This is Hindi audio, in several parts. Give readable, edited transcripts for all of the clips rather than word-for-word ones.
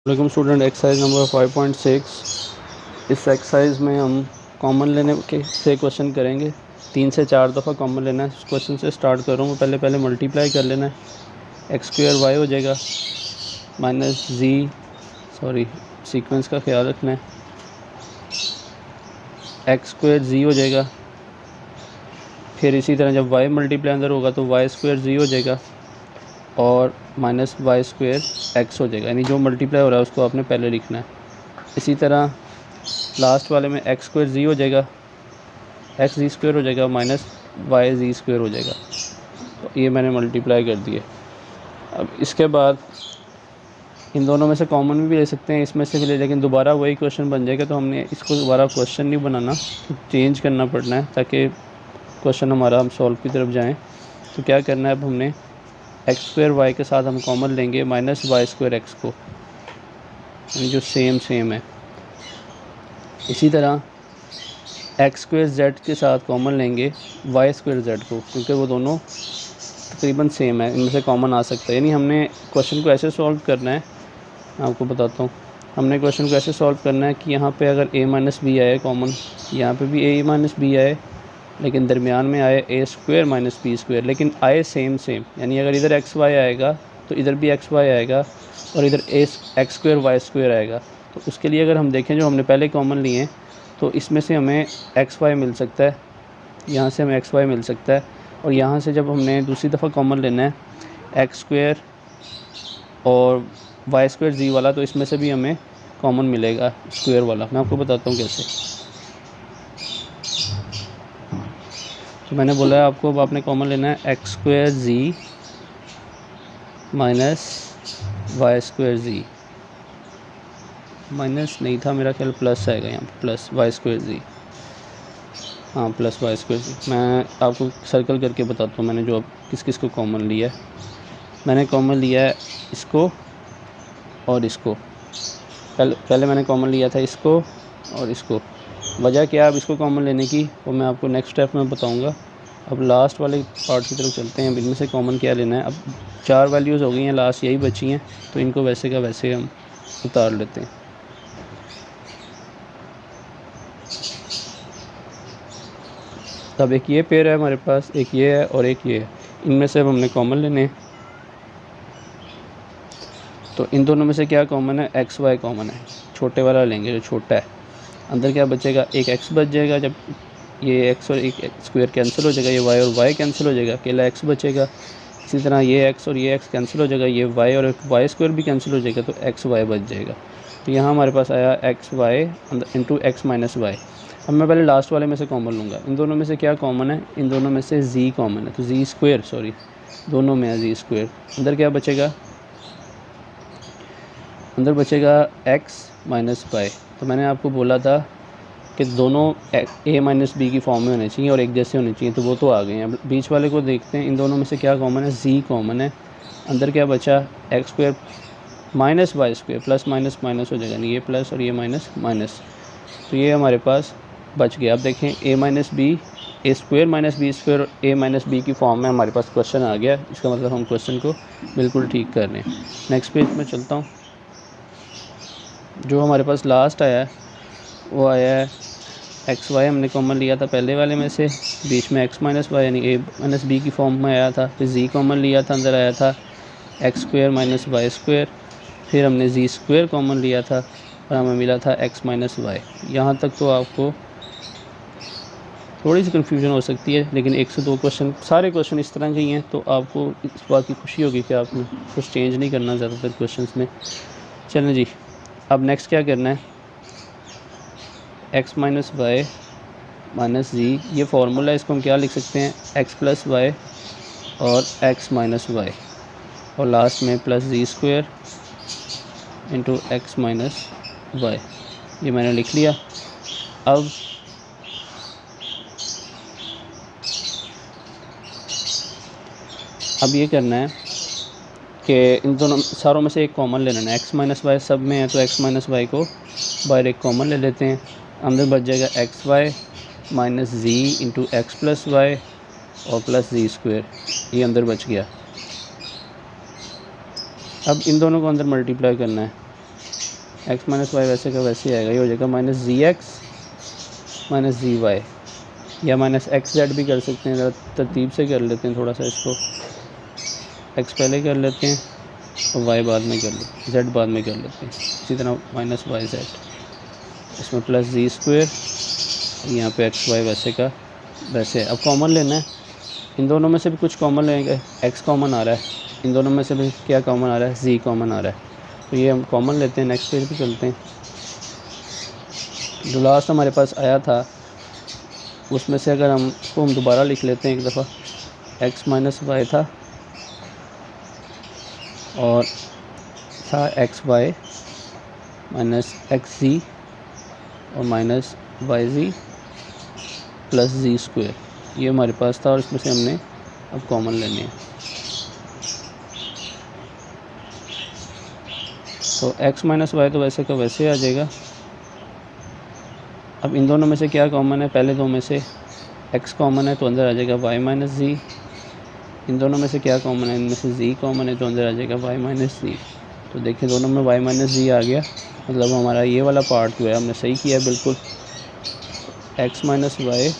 Welcome student, exercise number 5.6। इस एक्सरसाइज में हम कॉमन लेने के से क्वेश्चन करेंगे। 3 से 4 दफ़ा कॉमन लेना है। इस क्वेश्चन से स्टार्ट कर रहा हूँ। पहले मल्टीप्लाई कर लेना है। एक्स स्क्वेयर वाई हो जाएगा माइनस जी, सीक्वेंस का ख्याल रखना है। एक्स स्क्वेयर जी हो जाएगा। फिर इसी तरह जब वाई मल्टीप्लाई अंदर होगा तो वाई स्क्वेयर जी हो जाएगा और माइनस वाई स्क्वेयर एक्स हो जाएगा। यानी जो मल्टीप्लाई हो रहा है उसको आपने पहले लिखना है। इसी तरह लास्ट वाले में एक्स स्क्वेयर जी हो जाएगा, एक्स जी स्क्वेयर हो जाएगा माइनस वाई जी स्क्वेयर हो जाएगा। तो ये मैंने मल्टीप्लाई कर दिए। अब इसके बाद इन दोनों में से कॉमन भी ले सकते हैं, इसमें से भी ले, लेकिन दोबारा वही क्वेश्चन बन जाएगा। तो हमने इसको दोबारा क्वेश्चन नहीं बनाना, चेंज करना पड़ना है ताकि क्वेश्चन हमारा हम सॉल्व की तरफ जाएँ। तो क्या करना है, अब हमने एक्स स्क्वेयर वाई के साथ हम कॉमन लेंगे माइनस वाई स्क्वेयर एक्स को, यानी जो सेम है। इसी तरह एक्स स्क्वेयर जेड के साथ कॉमन लेंगे वाई स्क्वेयर जेड को, क्योंकि वो दोनों तकरीबन सेम है, इनमें से कॉमन आ सकता है। यानी हमने क्वेश्चन को ऐसे सॉल्व करना है, मैं आपको बताता हूँ। हमने क्वेश्चन को ऐसे सॉल्व करना है कि यहाँ पे अगर a माइनस बी आए कॉमन, यहाँ पे भी a माइनस बी आए, लेकिन दरमियान में आए a square minus B square, लेकिन आए सेम। यानी अगर इधर एक्स वाई आएगा तो इधर भी एक्स वाई आएगा और इधर एक्स स्क्वेयर वाई स्क्वेयर आएगा। तो उसके लिए अगर हम देखें जो हमने पहले कॉमन लिए हैं, तो इसमें से हमें एक्स वाई मिल सकता है, यहाँ से हमें एक्स वाई मिल सकता है। और यहाँ से जब हमने दूसरी दफ़ा कॉमन लेना है एक्स स्क्वेयर और वाई स्क्वेयर जी वाला, तो इसमें से भी हमें कॉमन मिलेगा स्क्वेयर वाला। मैं आपको बताता हूँ कैसे। तो मैंने बोला है आपको, अब आपने कॉमन लेना है एक्स स्क्वेयर जी माइनस वाई स्क्वेयर जी, माइनस नहीं था मेरा ख्याल, प्लस आएगा यहाँ पर, प्लस वाई स्क्वेयर जी, हाँ प्लस वाई स्क्वेयर जी। मैं आपको सर्कल करके बताता हूँ मैंने जो अब किस किस को कॉमन लिया है। मैंने कॉमन लिया है इसको और इसको। पहले मैंने कॉमन लिया था इसको और इसको। वजह क्या है अब इसको कॉमन लेने की, वो मैं आपको नेक्स्ट स्टेप में बताऊंगा। अब लास्ट वाले पार्ट की तरफ चलते हैं। इनमें से कॉमन क्या लेना है। अब 4 वैल्यूज़ हो गई हैं, लास्ट यही बची हैं, तो इनको वैसे का वैसे हम उतार लेते हैं। अब एक ये पेयर है हमारे पास, एक ये है और एक ये है। इनमें से अब हमने कॉमन लेने हैं। तो इन दोनों में से क्या कॉमन है, एक्स वाई कॉमन है। छोटे वाला लेंगे जो छोटा है। अंदर क्या बचेगा, एक एक्स बच जाएगा। जब ये एक्स और एक स्क्वायर कैंसिल हो जाएगा, ये वाई और वाई कैंसिल हो जाएगा, अकेला एक्स बचेगा। इसी तरह ये एक्स और ये एक्स कैंसिल हो जाएगा, ये वाई और वाई स्क्वायर भी कैंसिल हो जाएगा, तो एक्स वाई बच जाएगा। तो यहाँ हमारे पास आया X Y into x minus Y. अब मैं पहले लास्ट वाले में से कॉमन लूँगा। इन दोनों में से क्या कॉमन है, इन दोनों में से जी कॉमन है, तो जी स्क्वायर, दोनों में है जी स्क्वायर। अंदर क्या बचेगा, अंदर बचेगा एक्स माइनस वाई। तो मैंने आपको बोला था कि दोनों ए माइनस बी की फॉर्म में होने चाहिए और एक जैसे होने चाहिए, तो वो तो आ गए हैं। बीच वाले को देखते हैं, इन दोनों में से क्या कॉमन है, जी कॉमन है। अंदर क्या बचा, X square minus Y square, plus minus minus हो जाएगा, नहीं ये प्लस और ये माइनस माइनस, तो ये हमारे पास बच गया। अब देखें ए माइनस बी, ए स्क्वायर माइनस बी स्क्वायर, ए माइनस बी की फॉर्म में हमारे पास क्वेश्चन आ गया। इसका मतलब हम क्वेश्चन को बिल्कुल ठीक कर रहे हैं। नेक्स्ट पेज में चलता हूँ। जो हमारे पास लास्ट आया है वो आया है एक्स वाई, हमने कॉमन लिया था पहले वाले में से। बीच में एक्स माइनस वाई यानी ए माइनस बी की फॉर्म में आया था। फिर जी कॉमन लिया था, अंदर आया था X square minus Y square. फिर हमने जी स्क्वायर कॉमन लिया था और हमें मिला था एक्स माइनस वाई। यहाँ तक तो आपको थोड़ी सी कन्फ्यूजन हो सकती है, लेकिन 1 से 2 क्वेश्चन, सारे क्वेश्चन इस तरह के ही हैं, तो आपको इस बात की खुशी होगी कि आपने कुछ चेंज नहीं करना ज़्यादातर क्वेश्चन में। चलें जी, अब नेक्स्ट क्या करना है, x minus y minus g, ये फार्मूला है, इसको हम क्या लिख सकते हैं, एक्स प्लस वाई और एक्स माइनस वाई, और लास्ट में plus g square into x minus y. ये मैंने लिख लिया। अब ये करना है कि इन दोनों सारों में से एक कॉमन ले लेना है। एक्स माइनस वाई सब में है, तो एक्स माइनस वाई को बाहर एक कॉमन ले लेते हैं। अंदर बच जाएगा एक्स वाई माइनस जी इंटू एक्स प्लस वाई और प्लस जी स्क्वायर, ये अंदर बच गया। अब इन दोनों को अंदर मल्टीप्लाई करना है। एक्स माइनस वाई वैसे का वैसे ही आएगा, ये हो जाएगा माइनस जी एक्स माइनस जी वाई, या माइनस एक्स जेड भी कर सकते हैं। ज़रा तरतीब से कर लेते हैं थोड़ा सा इसको, एक्स पहले कर लेते हैं और वाई बाद में कर लेते हैं, जेड बाद में कर लेते हैं। इसी तरह माइनस वाई जेड, इसमें प्लस जी स्क्वेयर, यहाँ पे एक्स वाई वैसे का वैसे। अब कॉमन लेना है, इन दोनों में से भी कुछ कॉमन लेंगे। एक्स कॉमन आ रहा है, इन दोनों में से भी क्या कॉमन आ रहा है, जी कॉमन आ रहा है, तो ये हम कॉमन लेते हैं। नेक्स्ट पेज पे चलते हैं। जो लास्ट हमारे पास आया था उसमें से अगर हम उसको हम दोबारा लिख लेते हैं एक दफ़ा, एक्स माइनस वाई था और था एक्स वाई माइनस एक्स जी और माइनस वाई जी प्लस जी स्क्वेयर, ये हमारे पास था और इसमें से हमने अब कॉमन लेने हैं। तो एक्स माइनस वाई तो वैसे का वैसे आ जाएगा। अब इन दोनों में से क्या कॉमन है, पहले दो में से एक्स कॉमन है तो अंदर आ जाएगा वाई माइनस जी। इन दोनों में से क्या कॉमन है, इनमें से जी कॉमन है तो अंदर आ जाएगा वाई माइनस जी। तो देखिए दोनों में वाई माइनस जी आ गया, मतलब हमारा ये वाला पार्ट जो है हमने सही किया है बिल्कुल। एक्स माइनस वाई,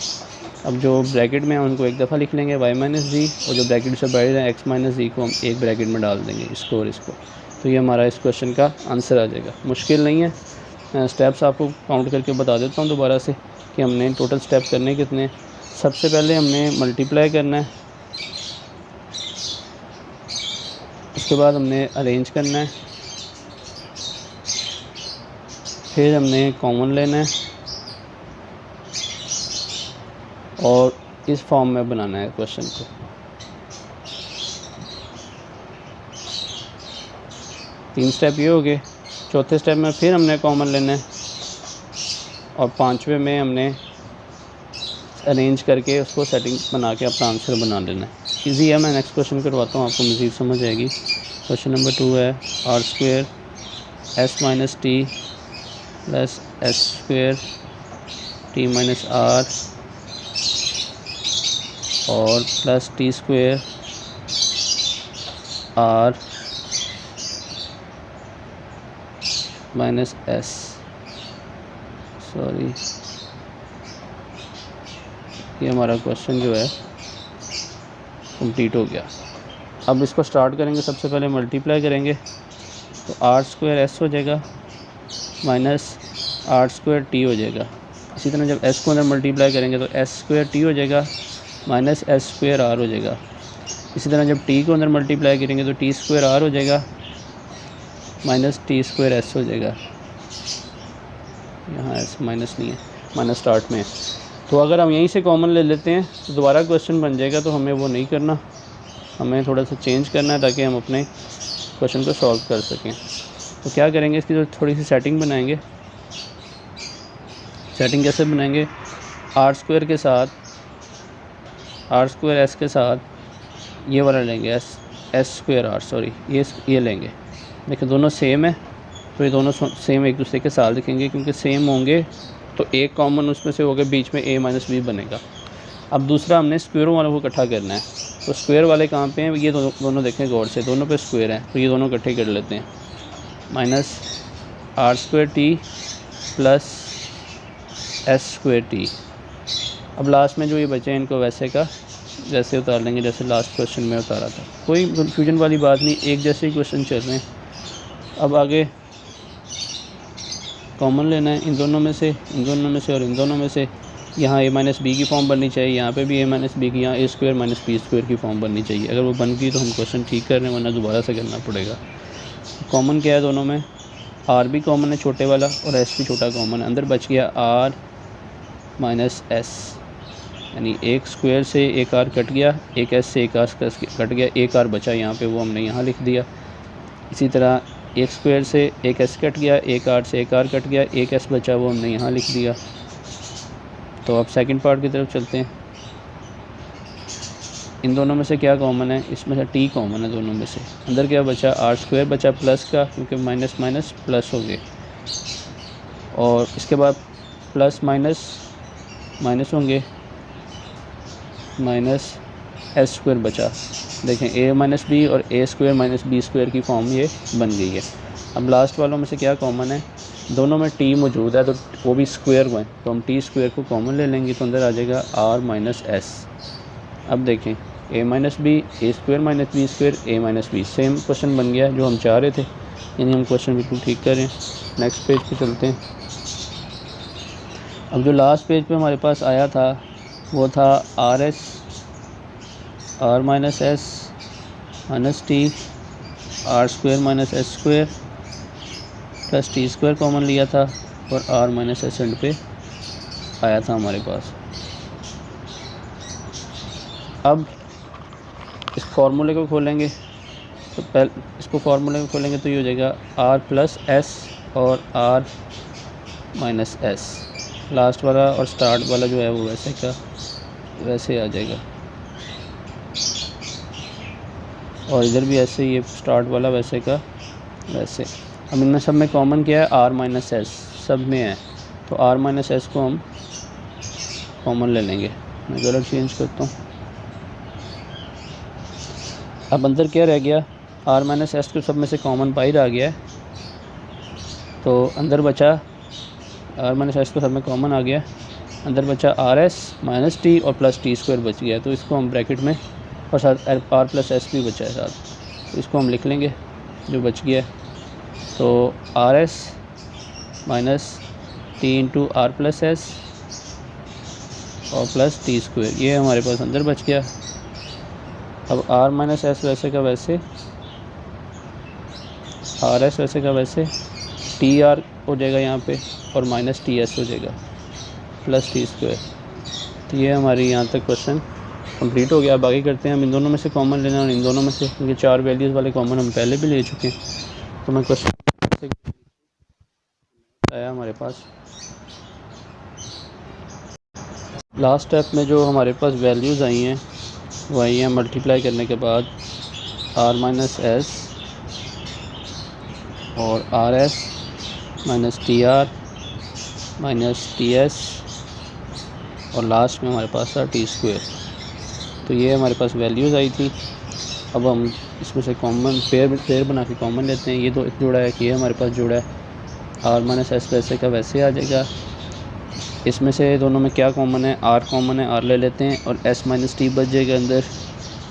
अब जो ब्रैकेट में है उनको एक दफ़ा लिख लेंगे वाई माइनस जी, और जो ब्रैकेट से बाहर है एक्स माइनस जी को हम एक ब्रैकेट में डाल देंगे, इसको और इसको। तो ये हमारा इस क्वेश्चन का आंसर आ जाएगा। मुश्किल नहीं है, स्टेप्स आपको काउंट करके बता देता हूँ दोबारा से कि हमने टोटल स्टेप करने कितने। सबसे पहले हमने मल्टीप्लाई करना है, उसके बाद हमने अरेंज करना है, फिर हमने कॉमन लेना है और इस फॉर्म में बनाना है क्वेश्चन को। तीन स्टेप ये हो गए। चौथे स्टेप में फिर हमने कॉमन लेना है और पांचवे में हमने अरेंज करके उसको सेटिंग बना के अपना आंसर बना लेना है। इजी है, मैं नेक्स्ट क्वेश्चन करवाता हूँ, आपको मज़ीद समझ आएगी। क्वेश्चन नंबर 2 है r square s minus t plus s square t minus r और plus t square r minus s, sorry ये हमारा क्वेश्चन जो है कंप्लीट हो गया। अब इसको स्टार्ट करेंगे, सबसे पहले मल्टीप्लाई करेंगे तो आर स्क्वायर एस हो जाएगा माइनस आर स्क्वायर टी हो जाएगा। इसी तरह जब एस को अंदर मल्टीप्लाई करेंगे तो एस स्क्वायर टी हो जाएगा माइनस एस स्क्वायर आर हो जाएगा। इसी तरह जब टी को अंदर मल्टीप्लाई करेंगे तो टी स्क्वायर आर हो जाएगा माइनस टी स्क्वायर एस हो जाएगा। यहाँ एस माइनस नहीं है, माइनस स्टार्ट में है। तो अगर हम यहीं से कॉमन ले लेते हैं तो दोबारा क्वेश्चन बन जाएगा, तो हमें वो नहीं करना, हमें थोड़ा सा चेंज करना है ताकि हम अपने क्वेश्चन को सॉल्व कर सकें। तो क्या करेंगे, इसकी जो थोड़ी सी सेटिंग बनाएंगे। सेटिंग कैसे बनाएंगे, आर स्क्वायर के साथ आर स्क्वायर एस के साथ ये वाला लेंगे एस स्क्वायर आर, सॉरी ये लेंगे। देखिए दोनों सेम है तो ये दोनों सेम एक दूसरे के साथ लिखेंगे, क्योंकि सेम होंगे तो एक कॉमन उसमें से होगा, बीच में a माइनस बी बनेगा। अब दूसरा हमने स्क्वायरों वालों को इकट्ठा करना है, तो स्क्वायर वाले कहाँ पे हैं, ये दोनों देखें गौर से, दोनों पे स्क्वायर हैं तो ये दोनों इकट्ठे कर लेते हैं। Minus R square T plus S square T. अब लास्ट में जो ये बचे हैं इनको वैसे का जैसे उतार लेंगे जैसे लास्ट क्वेश्चन में उतारा था, कोई कन्फ्यूजन वाली बात नहीं, एक जैसे ही क्वेश्चन चल रहे हैं। अब आगे कॉमन लेना है इन दोनों में से, इन दोनों में से और इन दोनों में से। यहाँ a माइनस बी की फॉर्म बननी चाहिए, यहाँ पे भी a माइनस बी की, यहाँ a square minus B square की फॉर्म बननी चाहिए। अगर वो बन गई तो हम क्वेश्चन ठीक कर रहे हैं, वरना दोबारा से करना पड़ेगा। कॉमन क्या है दोनों में, r भी कॉमन है छोटे वाला और s भी छोटा कॉमन है। अंदर बच गया r माइनस एस, यानी एक स्क्वायर से एक r कट गया, एक s से एक r कट गया, एक r बचा यहाँ पे, वो हमने यहाँ लिख दिया। इसी तरह एक स्क्वायर से एक s कट गया, एक r से एक r कट गया, एक s बचा वो हमने यहाँ लिख दिया। तो अब सेकंड पार्ट की तरफ चलते हैं। इन दोनों में से क्या कॉमन है, इसमें से t कॉमन है दोनों में से। अंदर क्या बचा, r स्क्वायर बचा प्लस का, क्योंकि माइनस माइनस प्लस हो गए, और इसके बाद प्लस माइनस माइनस होंगे, माइनस एस स्क्वायर बचा। देखें a माइनस बी और a square minus B square की फॉर्म ये बन गई है। अब लास्ट वालों में से क्या कॉमन है, दोनों में टी मौजूद है तो वो भी स्क्वायर में, तो हम टी स्क्वायर को कॉमन ले लेंगे तो अंदर आ जाएगा आर माइनस एस। अब देखें ए माइनस बी, ए स्क्वायर माइनस बी स्क्वायर, ए माइनस बी, सेम क्वेश्चन बन गया जो हम चाह रहे थे, यानी हम क्वेश्चन बिल्कुल ठीक कर रहे हैं। नेक्स्ट पेज पे चलते हैं। अब जो लास्ट पेज पे हमारे पास आया था वो था R S, R minus S minus T, R square minus S square plus T square common लिया था और आर माइनस एस एंड पे आया था हमारे पास। अब इस फार्मूले को खोलेंगे तो पहले इसको फार्मूले को खोलेंगे तो ये हो जाएगा आर प्लस एस और आर माइनस एस, लास्ट वाला और स्टार्ट वाला जो है वो वैसे का वैसे आ जाएगा और इधर भी ऐसे ये स्टार्ट वाला वैसे का वैसे। अब इनमें सब में कॉमन क्या है, आर माइनस एस सब में है, तो आर माइनस एस को हम कॉमन ले लेंगे। मैं कलर चेंज करता हूँ। अब अंदर क्या रह गया, आर माइनस एस को सब में से कॉमन बाहर आ गया है, तो अंदर बचा आर माइनस एस को सब में कॉमन आ गया, अंदर बचा आर एस माइनस टी और प्लस टी स्क्वायर बच गया, तो इसको हम ब्रैकेट में और साथ आर प्लस एस भी बचा है साथ, तो इसको हम लिख लेंगे जो बच गया। तो R S minus T into R plus S और प्लस टी स्क्वायर, ये हमारे पास अंदर बच गया। अब आर माइनस एस वैसे का वैसे, आर एस वैसे का वैसे, टी आर हो जाएगा यहाँ पे और माइनस टी एस हो जाएगा प्लस टी स्क्वायर। तो ये हमारी यहाँ तक क्वेश्चन कंप्लीट हो गया। अब आगे करते हैं, हम इन दोनों में से कॉमन लेना और इन दोनों में से, क्योंकि 4 वैल्यूज़ वाले कॉमन हम पहले भी ले चुके हैं। तो मैं क्वेश्चन आया हमारे पास लास्ट स्टेप में जो हमारे पास वैल्यूज़ आई हैं वो आई हैं मल्टीप्लाई करने के बाद आर माइनस एस और are S minus T are minus T S और लास्ट में हमारे पास था टी स्क्वायर। तो ये हमारे पास वैल्यूज़ आई थी। अब हम इसमें से कॉमन पेयर बना के कॉमन लेते हैं। ये तो जुड़ा है कि ये हमारे पास जुड़ा है, आर माइनस एस वैसे का वैसे आ जाएगा। इसमें से दोनों में क्या कॉमन है, आर कॉमन है, आर ले लेते हैं और एस माइनस टी बच जाएगा अंदर।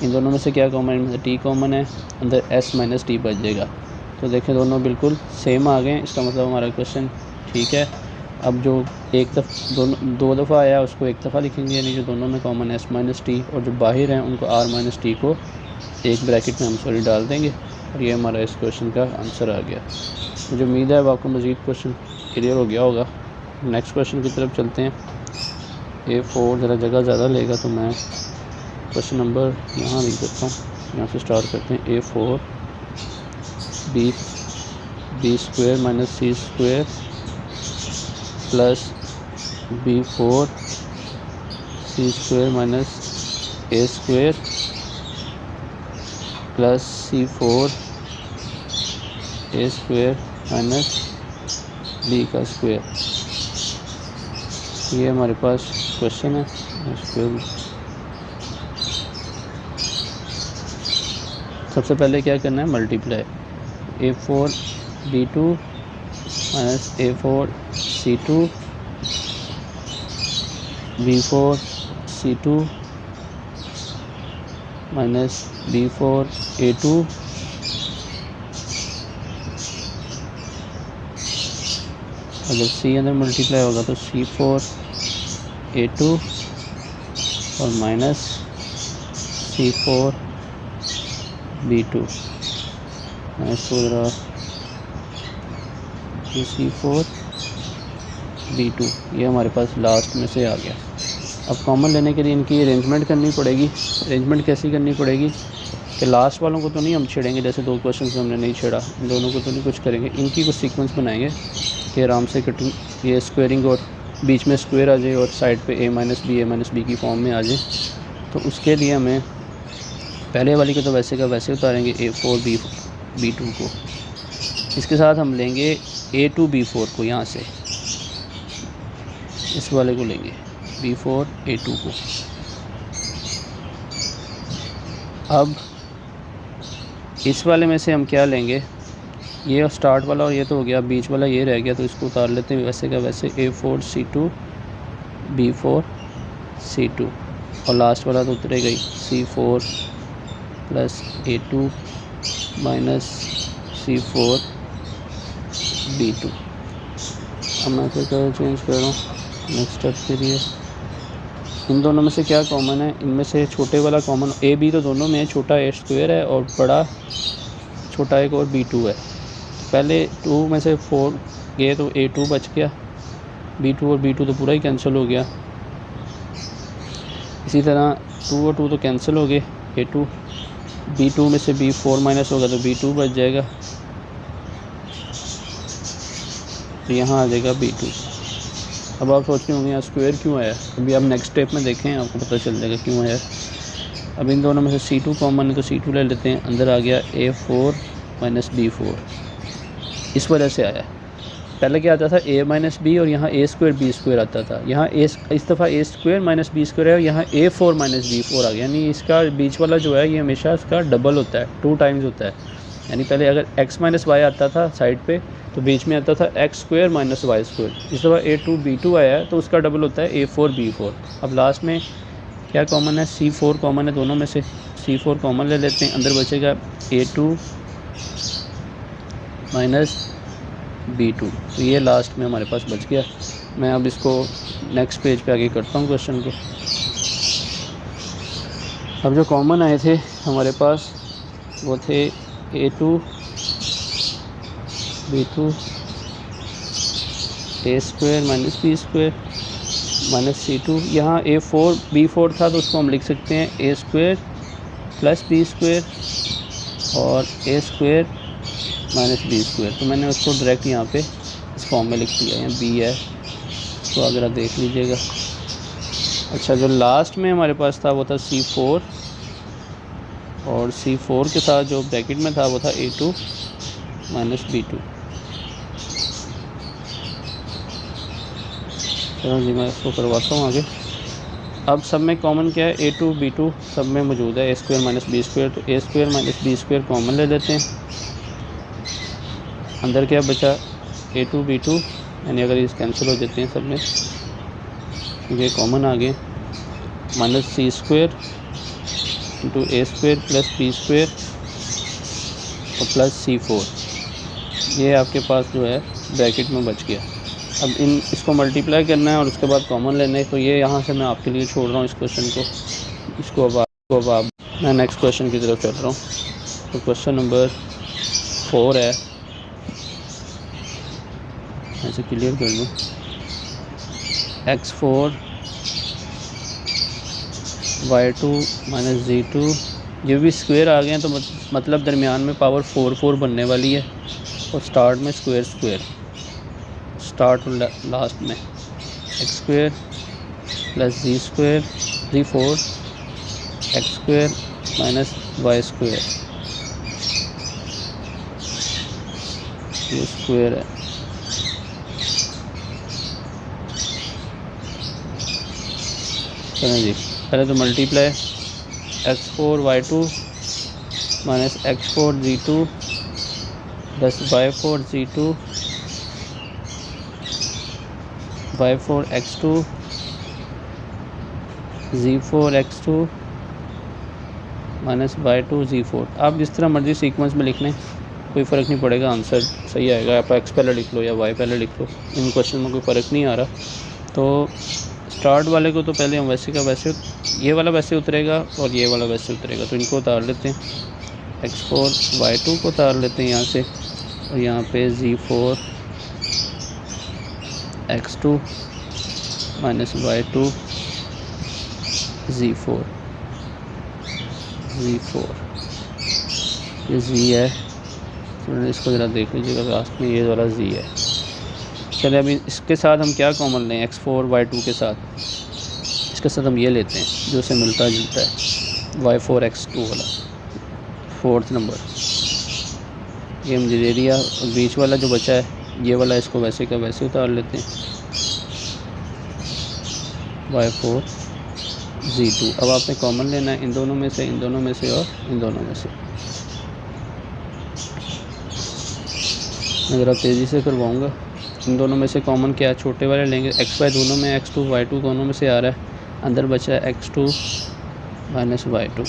इन दोनों में से क्या कॉमन है, इनमें से टी कॉमन है, अंदर एस माइनस टी बच जाएगा। तो देखें दोनों बिल्कुल सेम आ गए, इसका मतलब हमारा क्वेश्चन ठीक है। अब जो दो दफ़ा आया उसको एक दफ़ा लिखेंगे, यानी जो दोनों में कॉमन है एस माइनस टी, और जो बाहर हैं उनको आर माइनस टी को एक ब्रैकेट में हम डाल देंगे और ये हमारा इस क्वेश्चन का आंसर आ गया। मुझे उम्मीद है आपको मज़ीद क्वेश्चन क्लियर हो गया होगा। नेक्स्ट क्वेश्चन की तरफ चलते हैं। A4 ज़रा जगह ज़्यादा लेगा तो मैं क्वेश्चन नंबर यहाँ लिख देता हूँ, यहाँ से स्टार्ट करते हैं। A4 बी स्क्वायर माइनस सी स्क्वायर प्लस B4 सी स्क्वायर माइनस ए स्क्वायर प्लस C4 ए स्क्वायर माइनस बी का स्क्वायर। ये हमारे पास क्वेश्चन है। सबसे पहले क्या करना है, multiply A4 B2 minus A4 C2 B4 C2 minus B4 A2 अगर C अंदर मल्टीप्लाई होगा तो C4 A2 और minus C4 B2 minus C4 B2। ये हमारे पास लास्ट में से आ गया। अब कॉमन लेने के लिए इनकी अरेंजमेंट करनी पड़ेगी। अरेंजमेंट कैसी करनी पड़ेगी कि लास्ट वालों को तो नहीं हम छेड़ेंगे, जैसे दो क्वेश्चन हमने नहीं छेड़ा, इन दोनों को तो नहीं कुछ करेंगे, इनकी कुछ सीक्वेंस बनाएंगे कि आराम से कटिंग, ये स्क्वेयरिंग और बीच में स्क्वायर आ जाए और साइड पे a माइनस बी की फॉर्म में आ जाए। तो उसके लिए हमें पहले वाली को तो वैसे का वैसे उतारेंगे A4 B2 को, इसके साथ हम लेंगे A2 B4 को, यहाँ से इस वाले को लेंगे B4 A2 को। अब इस वाले में से हम क्या लेंगे, ये स्टार्ट वाला और ये तो हो गया, बीच वाला ये रह गया, तो इसको उतार लेते हैं वैसे का वैसे A4 C2 B4 C2, और लास्ट वाला तो उतरेगा ही C4 plus A2 minus C4 B2। अब मैं फिर चेंज कर रहा हूँ नेक्स्ट स्टेप के लिए। इन दोनों में से क्या कॉमन है, इनमें से छोटे वाला कॉमन A B तो दोनों में है, छोटा A² है और बड़ा छोटा एक और B2 है। पहले 2 में से 4 गए तो A2 बच गया, B2 और B2 तो पूरा ही कैंसिल हो गया। इसी तरह 2 और 2 तो कैंसिल हो गए, A2 B2 में से B4 माइनस होगा तो B2 बच जाएगा, तो यहाँ आ जाएगा B2। अब आप सोच रहे होंगे यहाँ स्क्वायर क्यों आया, अभी आप नेक्स्ट स्टेप में देखें आपको पता चल जाएगा क्यों आया। अब इन दोनों में से C2 कॉमन है तो C2 ले लेते हैं, अंदर आ गया A4 माइनस B4, इस वजह से आया। पहले क्या आता था A माइनस B और यहाँ A² B² आता था, यहाँ इस दफ़ा A² माइनस B² है और यहाँ A4 माइनस B4 आ गया, यानी इसका बीच वाला जो है ये हमेशा इसका डबल होता है, 2 टाइम्स होता है। यानी पहले अगर x माइनस वाई आता था साइड पे तो बीच में आता था x² माइनस वाई स्क्वायर, इस दफ़ा A2 B2 आया है तो उसका डबल होता है A4 B4। अब लास्ट में क्या कॉमन है, C4 कॉमन है दोनों में से, C4 कॉमन ले लेते हैं, अंदर बचेगा A2 माइनस B2, तो ये लास्ट में हमारे पास बच गया। मैं अब इसको नेक्स्ट पेज पे आगे करता हूँ क्वेश्चन को। अब जो कॉमन आए थे हमारे पास वो थे A2 B2 A² minus B² minus C2, यहाँ A4 B4 था तो उसको हम लिख सकते हैं A² प्लस B² और A² माइनस B², तो मैंने उसको डायरेक्ट यहाँ पे इस फॉर्म में लिख दिया, यहाँ B है तो अगर आप देख लीजिएगा। अच्छा, जो लास्ट में हमारे पास था वो था C4 और C4 के साथ जो ब्रैकेट में था वो था A2 माइनस B2। चलो जी मैं इसको करवाता हूँ आगे। अब सब में कॉमन क्या है, A2 B2 सब में मौजूद है, A² माइनस B², तो A² माइनस B² कॉमन ले लेते हैं। अंदर क्या बचा A2 B2, यानी अगर इस कैंसिल हो जाते हैं सब में, ये कॉमन आ गए, minus C² into A² plus B² और प्लस C4, ये आपके पास जो है ब्रैकेट में बच गया। अब इसको मल्टीप्लाई करना है और उसके बाद कॉमन लेना है, तो ये यहाँ से मैं आपके लिए छोड़ रहा हूँ इस क्वेश्चन को, इसको अब आप मैं नेक्स्ट क्वेश्चन की तरफ चल रहा हूँ। तो क्वेश्चन नंबर 4 है, ऐसे क्लियर कर लूँ, x4 y2 माइनस Z2, ये भी स्क्वायर आ गए हैं तो मतलब दरमियान में पावर 4 बनने वाली है, और स्टार्ट में स्क्वायर स्टार्ट और लास्ट में x² plus Z4 x² minus y², ये स्क्वायर है। चलें जी, पहले तो multiply x4 y2 minus x4 Z2 plus y4 Z2 y4 x2 Z4 x2 minus y2 Z4। आप जिस तरह मर्ज़ी सीक्वेंस में लिख लें, कोई फ़र्क नहीं पड़ेगा, आंसर सही आएगा। आप x पहले लिख लो या y पहले लिख लो, इन क्वेश्चन में कोई फ़र्क नहीं आ रहा। तो स्टार्ट वाले को तो पहले हम वैसे का वैसे, ये वाला वैसे उतरेगा और ये वाला वैसे उतरेगा, तो इनको उतार लेते हैं। x4 y2 को उतार लेते हैं यहाँ से, और यहाँ पे Z4 x2 minus y2 Z4 ये Z है, तो इसको ज़रा देख लीजिएगा, लास्ट में ये वाला Z है। चलिए अभी इसके साथ हम क्या कॉमन लें, x4 y2 के साथ, इसके साथ हम ये लेते हैं जो से मिलता जुलता है, y4 x2 वाला 4th नंबर, ये मुझे दे दिया। और बीच वाला जो बचा है ये वाला, इसको वैसे का वैसे उतार लेते हैं, y4 Z2। अब आपने कॉमन लेना है इन दोनों में से, इन दोनों में से और इन दोनों में से। मैं ज़रा तेज़ी से करवाऊँगा। इन दोनों में से कॉमन क्या है, छोटे वाले लेंगे। एक्स वाई दोनों में, x2 y2 दोनों में से आ रहा है, अंदर बचा है x2 माइनस y2।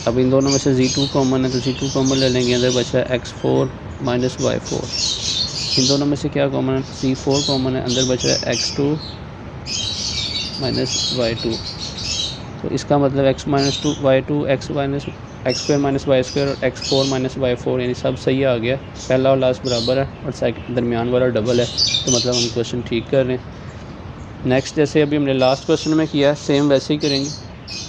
अब इन दोनों में से z2 कॉमन है तो z2 कॉमन ले लेंगे, अंदर बचा है x4 माइनस y4। इन दोनों में से क्या कॉमन है, c4 कॉमन है, अंदर बचा है x2 माइनस y2। तो इसका मतलब x minus 2 y2 x square minus Y square और x4 माइनस y4 यानी सब सही आ गया। पहला और लास्ट बराबर है और सेकंड दरमियान वाला डबल है, तो मतलब हम क्वेश्चन ठीक कर रहे हैं। नेक्स्ट जैसे अभी हमने लास्ट क्वेश्चन में किया सेम वैसे ही करेंगे।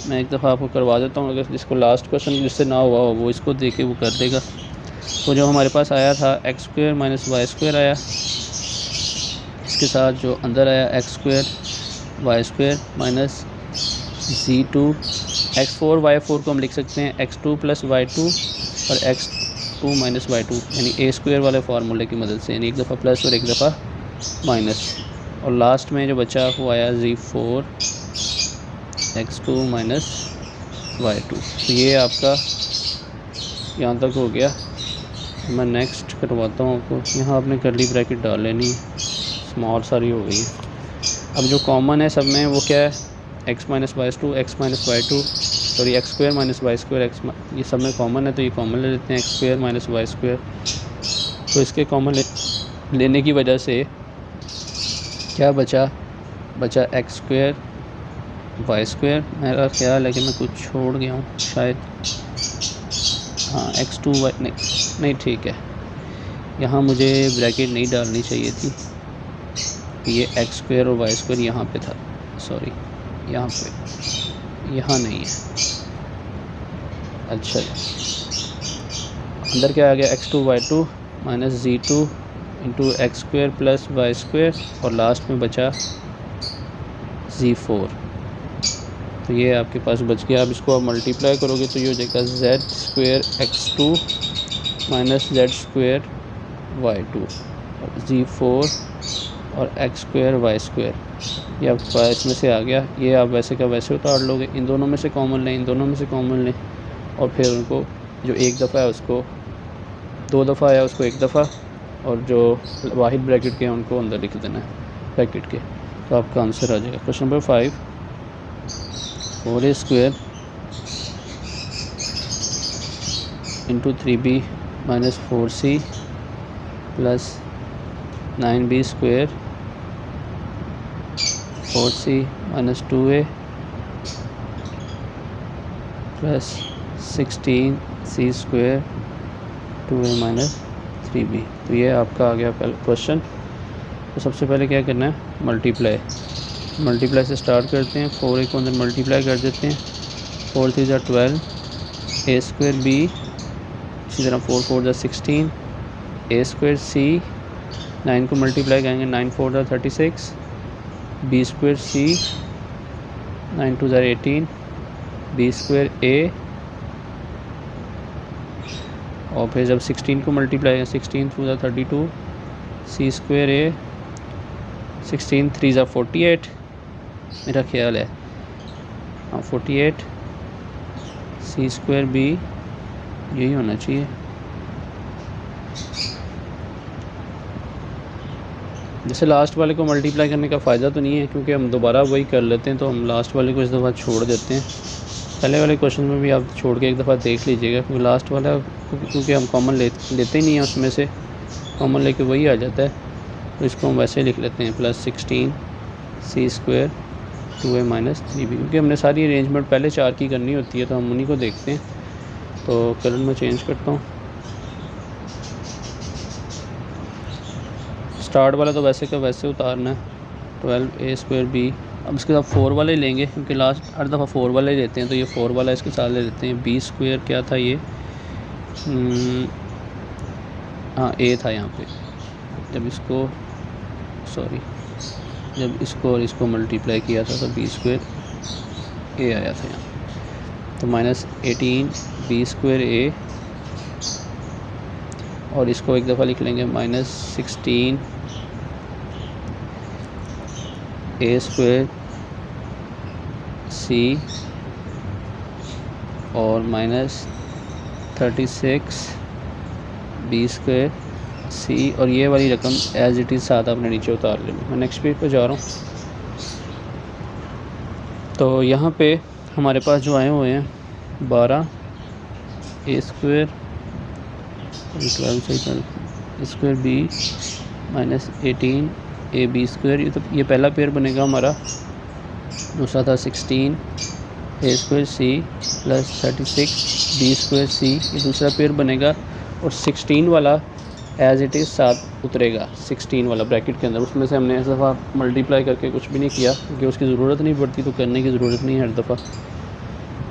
मैं एक दफ़ा आपको करवा देता हूँ, अगर जिसको लास्ट क्वेश्चन जिससे ना हुआ हो वो इसको दे के वो कर देगा। तो जो हमारे पास आया था X square minus Y square आया, इसके साथ जो अंदर आया X square Y square minus z2 x4 y4 को हम लिख सकते हैं x2 प्लस y2 और x2 माइनस y2 यानी a स्क्वायर वाले फार्मूले की मदद से, यानी एक दफ़ा प्लस और एक दफ़ा माइनस। और लास्ट में जो बचा वो आया z4 x2 माइनस y2। तो ये आपका यहाँ तक हो गया। मैं नेक्स्ट करवाता हूँ आपको। यहाँ आपने कर्ली ब्रैकेट डाल लेनी है, स्मॉल सारी हो गई है। अब जो कॉमन है सब में वो क्या है, x minus Y two X minus Y two sorry X square minus Y square X, ये सब में कॉमन है तो ये कॉमन ले लेते हैं X square minus Y square. तो इसके कॉमन लेने की वजह से क्या बचा एक्स स्क्वायर वाई स्क्वायर, मेरा ख्याल है कि मैं कुछ छोड़ गया हूँ शायद, हाँ x2 y नहीं ठीक है, यहाँ मुझे ब्रैकेट नहीं डालनी चाहिए थी, ये एक्स स्क्वायर और वाई स्क्वायर यहाँ पे था, सॉरी यहाँ पे, यहाँ नहीं है। अच्छा अंदर क्या आ गया x2 y2 minus z2 into X square plus Y square और लास्ट में बचा z4। तो ये आपके पास बच गया। अब इसको आप मल्टीप्लाई करोगे तो ये हो जाएगा z square x2 minus z square y2 z4 और एक्स स्क्वायर वाई स्क्वायर, ये आपके पास इसमें से आ गया। ये आप वैसे का वैसे उतार लोगे, इन दोनों में से कॉमन लें, इन दोनों में से कॉमन लें और फिर उनको जो एक दफ़ा है उसको दो दफ़ा आया उसको एक दफ़ा, और जो वाहिद ब्रैकेट के हैं उनको अंदर लिख देना है ब्रैकेट के, तो आपका आंसर आ जाएगा। Question number 5, 4a square into 3b minus 4c plus 9b square 4c minus 2a plus 16c square 2a minus 3b। तो ये आपका आ गया क्वेश्चन। तो सबसे पहले क्या करना है, मल्टीप्लाई से स्टार्ट करते हैं। 4a को अंदर मल्टीप्लाई कर देते हैं, 4 3 ज़ा 12 a स्क्वायर b, इसी तरह 4 4 ज़ा 16 a स्क्वायर c, 9 को मल्टीप्लाई करेंगे 9 4 ज़ा 36 b स्क्वायर c, 9 2 ज़ा 18 b स्क्वायर a, और फिर जब 16 को मल्टीप्लाई करें 16 2 ज़ा 32 c स्क्वायर a, 16 3 ज़ा 48 मेरा ख्याल है, हाँ 48 c स्क्वायर b, यही होना चाहिए। जैसे लास्ट वाले को मल्टीप्लाई करने का फ़ायदा तो नहीं है क्योंकि हम दोबारा वही कर लेते हैं, तो हम लास्ट वाले को इस दफ़ा छोड़ देते हैं। पहले वाले क्वेश्चन में भी आप छोड़ के एक दफ़ा देख लीजिएगा, क्योंकि लास्ट वाला क्योंकि हम कॉमन लेते ही नहीं हैं, उसमें से कॉमन लेके वही आ जाता है, तो इसको हम वैसे लिख लेते हैं plus 16 c square 2a minus 3b, क्योंकि हमने सारी अरेंजमेंट पहले 4 की करनी होती है तो हम उन्हीं को देखते हैं। तो कलर में चेंज करता हूँ, स्टार्ट वाला तो वैसे का वैसे उतारना है, 12a स्क्वायर b। अब इसके साथ 4 वाला ही लेंगे क्योंकि लास्ट हर दफ़ा 4 वाला ही लेते हैं, तो ये 4 वाला इसके साथ ले लेते हैं। b स्क्वायर क्या था ये, हाँ a था यहाँ पे, जब इसको और इसको मल्टीप्लाई किया था तो b स्क्वायर a आया था यहाँ, तो माइनस 18 b स्क्वायर a, और इसको एक दफ़ा लिख लेंगे माइनस 16 a स्क्वायर c और माइनस 36 बी स्क्वायर सी, और ये वाली रकम एज इट इज़ साथ आपने नीचे उतार लेनी। मैं नेक्स्ट पेज पे जा रहा हूँ। तो यहाँ पे हमारे पास जो आए हुए हैं 12 a square 12 square b minus 18 a b square, ये पहला पेयर बनेगा हमारा। दूसरा था 16 a square c plus 36 b square c, ये दूसरा पेयर बनेगा। और 16 वाला एज इट इज़ साथ उतरेगा, 16 वाला ब्रैकेट के अंदर। उसमें से हमने इस दफ़ा मल्टीप्लाई करके कुछ भी नहीं किया क्योंकि उसकी ज़रूरत नहीं पड़ती, तो करने की ज़रूरत नहीं है हर दफ़ा।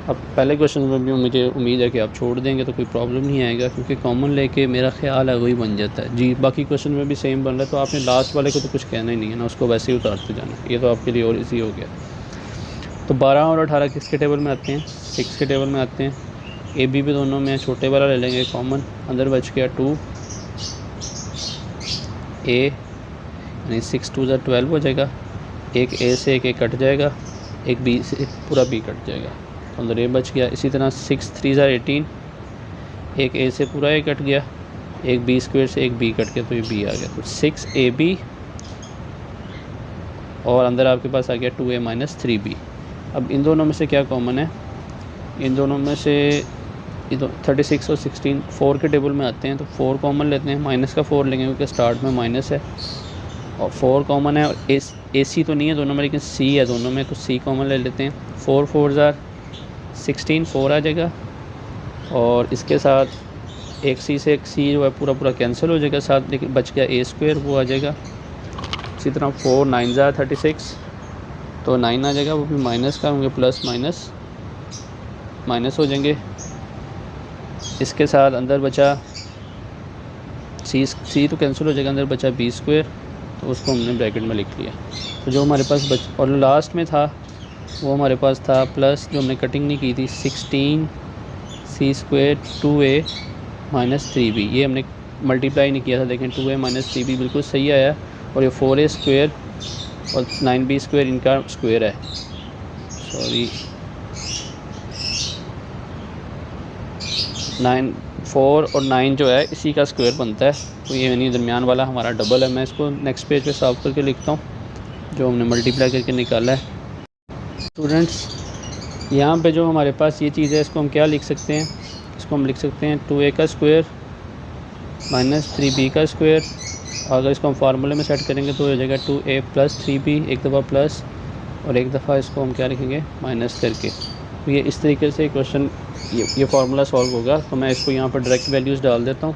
अब पहले क्वेश्चन में भी मुझे उम्मीद है कि आप छोड़ देंगे तो कोई प्रॉब्लम नहीं आएगा, क्योंकि कॉमन लेके मेरा ख्याल है वही बन जाता है जी। बाकी क्वेश्चन में भी सेम बन रहा है, तो आपने लास्ट वाले को तो कुछ कहना ही नहीं है ना, उसको वैसे ही उतारते जाना। ये तो आपके लिए और इजी हो गया। तो 12 और 18 किसके टेबल में आते हैं? 6 के टेबल में आते हैं। ए बी भी दोनों में छोटे वाला ले लेंगे कॉमन, अंदर बच गया 2 ए, यानी 6 2 12 हो जाएगा। एक ए से एक कट जाएगा, एक बी से पूरा बी कट जाएगा, तो अंदर ए बच गया। इसी तरह 6 3 18, एक ए से पूरा ए कट गया, एक बी स्क्वायर से एक बी कट गया, तो ये बी आ गया। तो 6 ए बी और अंदर आपके पास आ गया 2a माइनस 3b। अब इन दोनों में से क्या कॉमन है? इन दोनों में से 36 और 16 4 के टेबल में आते हैं, तो 4 कॉमन लेते हैं। माइनस का 4 लेंगे क्योंकि स्टार्ट में माइनस है, और 4 कॉमन है। और ए सी तो नहीं है दोनों में, लेकिन सी है दोनों में, तो सी कॉमन ले लेते हैं। 4 4 16 4 आ जाएगा, और इसके साथ एक सी से एक सी जो है पूरा पूरा कैंसिल हो जाएगा साथ, लेकिन बच गया ए स्क्वायर, वो आ जाएगा। इसी तरह 4 9 36, तो 9 आ जाएगा, वो भी माइनस का होंगे, प्लस माइनस माइनस हो जाएंगे। इसके साथ अंदर बचा सी तो कैंसिल हो जाएगा, अंदर बचा बी स्क्वायर, तो उसको हमने ब्रैकेट में लिख लिया। तो जो हमारे पास और लास्ट में था वो हमारे पास था प्लस, जो हमने कटिंग नहीं की थी, 16 सी स्क्वायर 2a माइनस 3b। ये हमने मल्टीप्लाई नहीं किया था, देखें 2a माइनस 3b बिल्कुल सही आया। और ये 4a स्क्वायर और 9b स्क्वायर इनका स्क्वायर है, सॉरी 4 और 9 जो है इसी का स्क्वायर बनता है, तो ये यानी दरमियान वाला हमारा डबल है। मैं इसको नेक्स्ट पेज पे सॉल्व करके लिखता हूँ जो हमने मल्टीप्लाई करके निकाला है। स्टूडेंट्स, यहाँ पे जो हमारे पास ये चीज़ है, इसको हम क्या लिख सकते हैं? इसको हम लिख सकते हैं 2a का स्क्वायर माइनस 3b का स्क्वायर। अगर इसको हम फार्मूले में सेट करेंगे तो हो जाएगा 2a प्लस 3b, एक दफ़ा प्लस और एक दफ़ा इसको हम क्या लिखेंगे, माइनस करके। तो ये इस तरीके से क्वेश्चन ये फार्मूला सॉल्व होगा। तो मैं इसको यहाँ पर डायरेक्ट वैल्यूज़ डाल देता हूँ।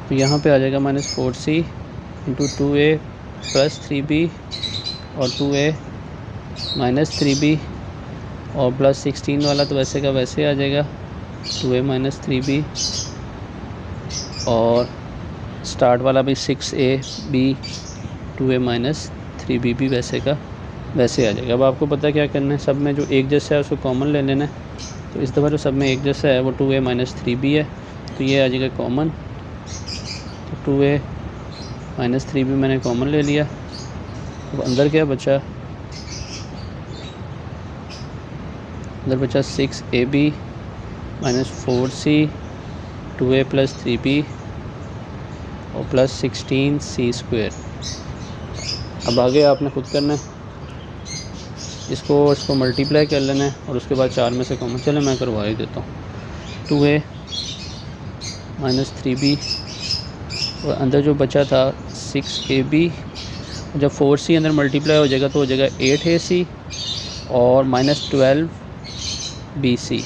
तो यहाँ पे आ जाएगा minus 4c into 2a plus 3b और 2a माइनस 3b और प्लस 16 वाला तो वैसे का वैसे आ जाएगा 2a माइनस 3b, और स्टार्ट वाला भी 6ab 2a माइनस 3b भी वैसे का वैसे आ जाएगा। अब आपको पता है क्या करना है, सब में जो एक जैसा है उसको कॉमन ले लेना है। तो इस दफ़ा जो सब में एक जैसा है वो 2a माइनस 3b है, तो ये आ जाएगा कॉमन। तो 2a माइनस 3b मैंने कॉमन ले लिया। अब अंदर क्या बचा? अंदर बचा 6ab minus 4c 2a plus 3b और प्लस 16c स्क्वायर। अब आगे आपने खुद करना है, इसको मल्टीप्लाई कर लेना है और उसके बाद 4 में से कॉमन, चले मैं करवा ही देता हूँ। 2a माइनस 3b और अंदर जो बचा था 6ab, जब 4c अंदर मल्टीप्लाई हो जाएगा तो हो जाएगा 8ac और माइनस 12bc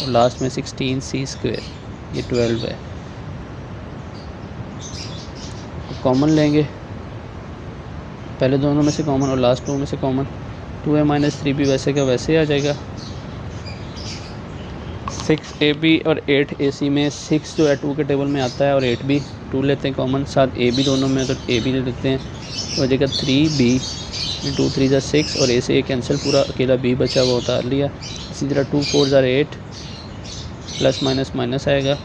और लास्ट में 16c स्क्वायर, ये 12 है। कॉमन लेंगे, पहले दोनों में से कॉमन और लास्ट 2 में से कॉमन। 2a माइनस 3b वैसे का वैसे आ जाएगा। 6ab और 8ac में 6 जो है 2 के टेबल में आता है और 8b 2 लेते हैं कॉमन, साथ a भी दोनों में, तो a भी ले लेते हैं, तो हो जाएगा 3b 2 3 6 और a से a कैंसिल, पूरा अकेला b बचा वो उतार लिया। इसी तरह 2 4 8 प्लस माइनस माइनस आएगा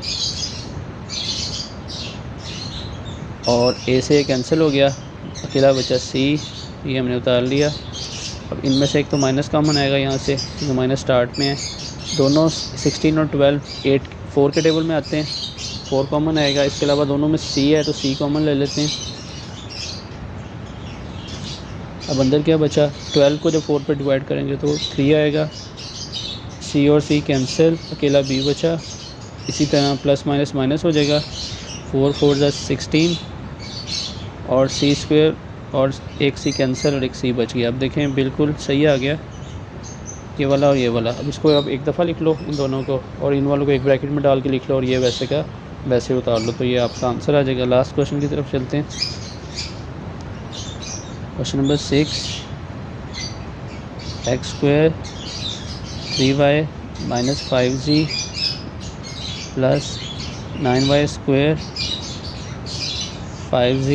और a से a कैंसिल हो गया, अकेला बचा c, ये हमने उतार लिया। अब इनमें से एक तो माइनस कॉमन आएगा यहाँ से, क्योंकि माइनस स्टार्ट में है। दोनों 16 और 12 8 4 के टेबल में आते हैं, 4 कॉमन आएगा। इसके अलावा दोनों में c है तो c कॉमन ले लेते हैं। अब अंदर क्या बचा, 12 को जब 4 पे डिवाइड करेंगे तो 3 आएगा। c और c कैंसिल, अकेला b बचा। इसी तरह प्लस माइनस माइनस हो जाएगा, 4 4 + 16 और c स्क्वायर और एक c कैंसिल और एक c बच गया। अब देखें बिल्कुल सही आ गया ये वाला और ये वाला। अब इसको अब एक दफ़ा लिख लो इन दोनों को, और इन वालों को एक ब्रैकेट में डाल के लिख लो, और ये वैसे का वैसे उतार लो, तो ये आपका आंसर आ जाएगा। लास्ट क्वेश्चन की तरफ चलते हैं। Question number 6, x² 3y - 5z + 9y² 5z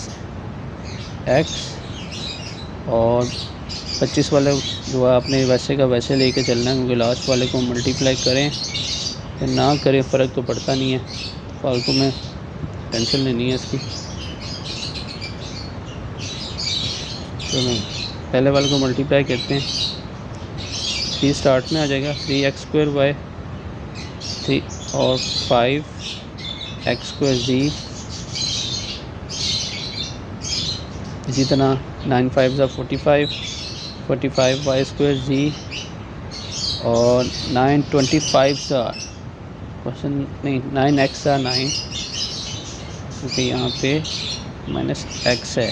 - x, और 25 वाले जो है आपने वैसे का वैसे लेके चलना है, क्योंकि लास्ट वाले को मल्टीप्लाई करें या ना करें फ़र्क तो पड़ता नहीं है, फालतू में टेंशन लेनी है इसकी। तो पहले वाले को मल्टीप्लाई करते हैं, 3 स्टार्ट में आ जाएगा, 3x² y 3 और 5x² z, इसी तरह 9 5 = 45 45 y² z, और 9 25 क्वेश्चन नहीं 9x 9, क्योंकि यहाँ पे -x है,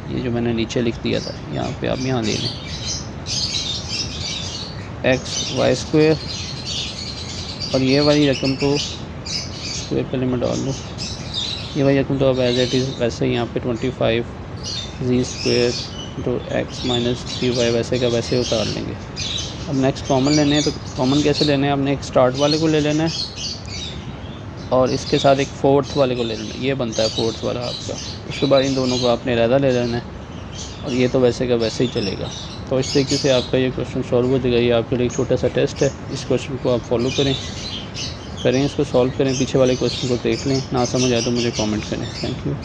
ये जो मैंने नीचे लिख दिया था यहाँ पे आप यहाँ ले लें, x y², और ये वाली रकम को स्क्वायर पहले मैं डाल लूँ, ये वाली रकम तो अब एज इट इज़ वैसे यहाँ पे 25 z² तो x - 3y वैसे का वैसे उतार लेंगे। अब नेक्स्ट कॉमन लेने हैं, तो कॉमन कैसे लेने हैं, आपने एक स्टार्ट वाले को ले लेना है और इसके साथ एक फोर्थ वाले को ले लेना है, ये बनता है फोर्थ वाला आपका। उसके बाद इन दोनों को आपने अलग ले लेना है, और ये तो वैसे का वैसे ही चलेगा। तो इस तरीके से आपका ये क्वेश्चन सॉल्व हो जाएगा। ये आपके लिए एक छोटा सा टेस्ट है, इस क्वेश्चन को आप फॉलो करें, इसको सॉल्व करें, पीछे वाले क्वेश्चन को देख लें, ना समझ आए तो मुझे कमेंट करें। Thank you.